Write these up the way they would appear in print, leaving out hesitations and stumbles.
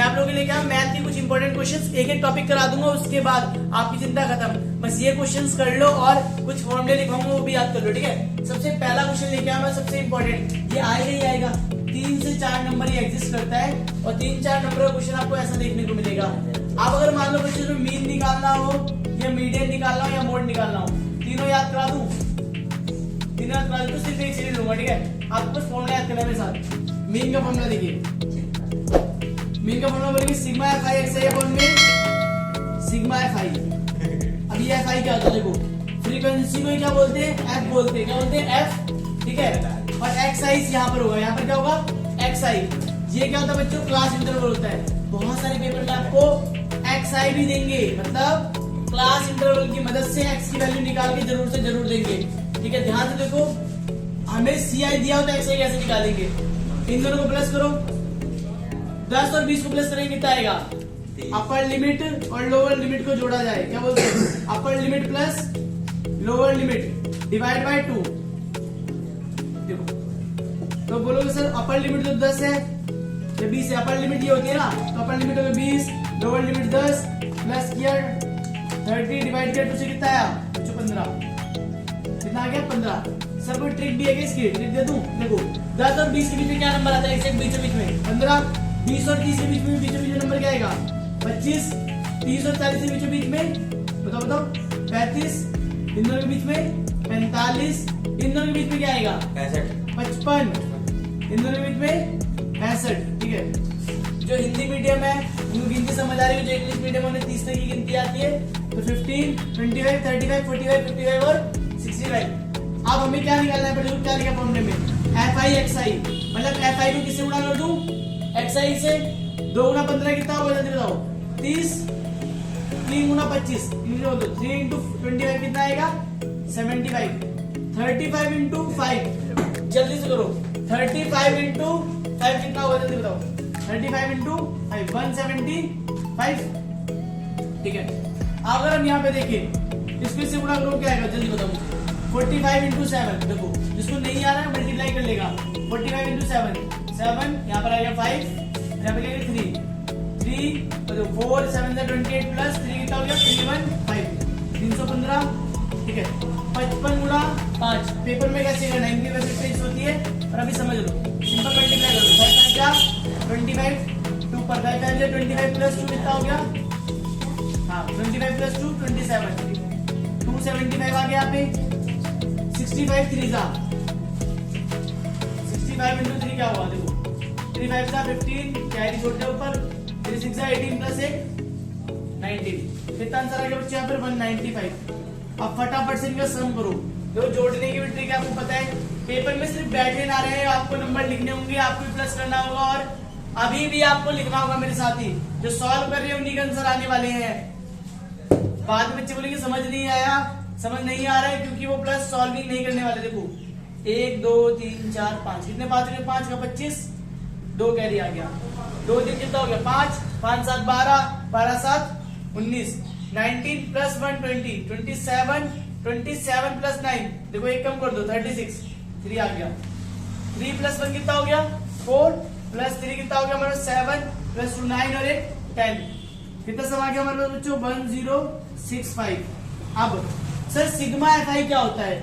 मैं आप लोगों के लिए क्या मैथ के कुछ इंपॉर्टेंट क्वेश्चंस एक एक टॉपिक करा दूंगा, उसके बाद आपकी चिंता खत्म। बस ये क्वेश्चंस कर लो और कुछ फॉर्मूले लिखवाऊंगा वो भी याद कर लो, ठीक है। सबसे पहला क्वेश्चन लेके आया मैं, सबसे इंपॉर्टेंट, ये आएगा ही आएगा। 3 से 4 नंबर ये एग्जिस्ट करता है और 3-4 नंबर का क्वेश्चन आपको ऐसा देखने को मिलेगा। आप अगर मान लो बच्चे में मीन निकालना हो या मीडियन निकालना हो या मोड निकालना हो, तीनों याद करा दूं, तीनों याद करा दूं तो सिर्फ एक सीरीज लूंगा, ठीक है। आपको बस फॉर्मूला याद करना है मेरे साथ। मीन का फॉर्मूला देखिए, मीन का फॉर्मूला बोलेंगे sigma F I X I upon में सिग्मा एफ आई। अब ये एफ आई क्या होता है देखो, फ्रीक्वेंसी को क्या बोलते हैं, एफ बोलते हैं, क्या बोलते हैं, एफ, ठीक है। और एक्स आई यहाँ पर होगा, यहाँ पर क्या होगा, एक्स आई। ये क्या होता है बच्चों, क्लास इंटरवल होता है। बहुत सारे पेपर में आपको एक्स आई भी देंगे, मतलब क्लास इंटरवल की मदद से एक्स की वैल्यू निकाल के जरूर से जरूर देंगे, ठीक है। ध्यान से देखो, हमें सी आई दिया होता है, एक्स आई कैसे निकालेंगे। इन दोनों को प्लस करो, 10 और 20 को प्लस करेंगे कितना आएगा, अपर लिमिट और लोअर लिमिट को जोड़ा जाए, क्या बोलते हैं, upper limit plus lower limit divide by 2। देखो तो बोलोगे सर अपर लिमिट तो 10 है या 20 है, अपर लिमिट ये होती है ना, तो अपर लिमिट होगा 20, लोअर लिमिट 10 प्लस किया 30 डिवाइड किया 2 से कितना आया, 15, कितना आ गया 15। सर कोई ट्रिक भी है क्या इसकी, ट्रिक दे दूं, देखो 10 और 20 के बीच में क्या नंबर आता है, एक बीच में 15, 20 और 30 के बीच में नंबर क्या आएगा 25, 30 और 40 के बीच में बताओ 35, इन दोनों के बीच में 45, इन दोनों के बीच में क्या आएगा 55, इन दोनों के बीच में 65, ठीक है। जो हिंदी मीडियम है उनको गिनती समझ आ रही है, जो इंग्लिश मीडियम उन्हें 30 तक की गिनती आती है, तो 15, 25, 35, 45, 55 और 65। अब हमें क्या निकालना है, पहले क्या लिखा फॉर्मूले में, एफ आई एक्स आई, मतलब एफ आई को किससे गुणा कर दूं, एक्स आई से। 2 गुना 15 कितना होगा जल्दी बताओ, 30, 3 गुना 25, 3 इंटू 25 कितना आएगा 75, 35 इंटू 5, जल्दी से करो, 35 इंटू 5 कितना होगा जल्दी बताओ, 35 इंटू 5 175, ठीक है। अगर हम यहाँ पे देखें इसको इससे गुणा करो क्या आएगा जल्दी बताओ मुझे, 45 इंटू 7, देखो जिसको नहीं आ रहा है मल्टीप्लाई कर लेगा, 45 इंटू 7, 7 यहाँ पर आएगा 5, यहाँ पे क्या 3 तो 4 7 28 प्लस 3 कितना हो गया 315, 315, ठीक है। 55 गुणा 5 पेपर में कैसे करना है, इनकी वैसे ट्रिक्स होती है और अभी समझ लो, सिंपल मल्टीप्लाई करो, 5 क्या 25, 2 पर 25 प्लस 2 कितना हो गया, हाँ 25 प्लस 2 27, 275 आ गया यहाँ पे, 65 3 जा 65 इंटू 3 क्या हुआ देखो, 3 5 जा 15, कैरी छोड़ दो ऊपर, 3 6 जा 18 प्लस 1 19, कितना आंसर आ गया बच्चे यहाँ पर 195। अब फटाफट से इनका सम करो, जो जोड़ने की भी ट्रिक है आपको पता है, पेपर में सिर्फ बैठे ना रहे, आपको नंबर लिखने होंगे, आपको भी प्लस करना होगा और अभी भी आपको लिखना होगा मेरे साथ ही, जो सॉल्व कर रहे हैं उन्हीं के आंसर आने वाले हैं। बाद में बच्चे बोलेंगे समझ नहीं आया, समझ नहीं आ रहा है क्योंकि वो प्लस सॉल्विंग नहीं करने वाले। देखो 1 2 3 4 5 कितने 5 के 5 का 25, 2 कैरी आ गया, 2 दिन कितना हो गया 5, 5 7 12, 12 7 19, 19 प्लस 1 20, 27, 27 प्लस 9 देखो एक कम कर दो 36, 3 आ गया, 3 प्लस 1 कितना हो गया 4 प्लस 3 कितना हो गया हमारा 7 प्लस 2 9 और 1 10, कितना सम आ गया हमारे पास बच्चों 1065। अब सर सिग्मा एफ आई क्या होता है,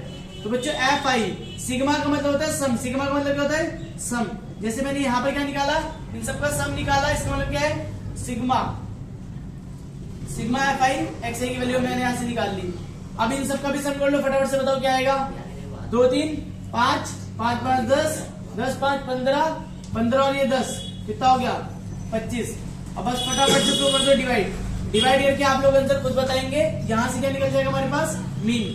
तो बच्चों एफ आई सिग्मा का मतलब होता है सम, सिग्मा का मतलब क्या होता है सम। जैसे मैंने यहाँ पर क्या निकाला, इन सबका सम निकाला, इसका मतलब क्या है sigma, sigma F I X I की वैल्यू मैंने यहाँ से निकाल ली। अब इन सबका भी सम कर लो फटाफट से, बताओ क्या आएगा, 2 3 5 5 5 10 10 5 15 15 और ये 10 कितना हो गया 25। अब बस फटाफट से कर दो डिवाइड करके आप लोग आंसर खुद बताएंगे, यहाँ से क्या निकल जाएगा हमारे पास मीन।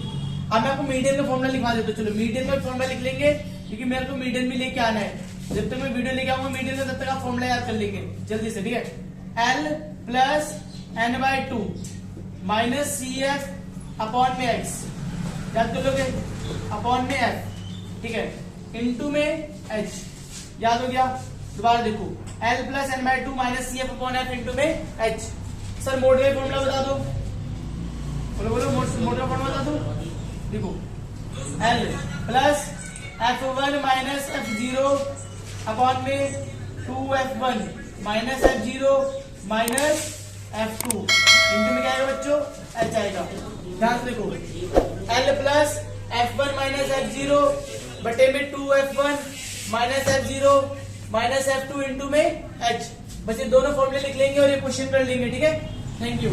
अब मैं आपको मीडियन का फॉर्मूला लिखवा देता हूँ, चलो मीडियन का फॉर्मूला लिख लेंगे क्योंकि मेरे को मीडियन भी लेके आना है, जब तक मैं वीडियो लेके आऊंगा मीडियन का तब तक आप फॉर्मूला याद कर लेंगे जल्दी से, ठीक है। L plus n/2 minus C F upon में एक्स, याद कर लोगे अपॉन में एफ, ठीक है, इंटू में एच, याद हो गया। दोबारा देखो L plus n/2 minus C F upon F into में एच। सर मोड का फॉर्मूला बता दो, बोलो मोड का फॉर्मूला बता दो, देखो L plus F1 minus F0 upon में 2F1 minus F0 minus F2 into में क्या आएगा बच्चों, H आएगा। ध्यान से देखो, L plus F1 minus F0 बटे में 2F1 minus F0 minus F2 into में H। बस ये दोनों फॉर्मूले लिख लेंगे और ये क्वेश्चन कर लेंगे, ठीक है। Thank you.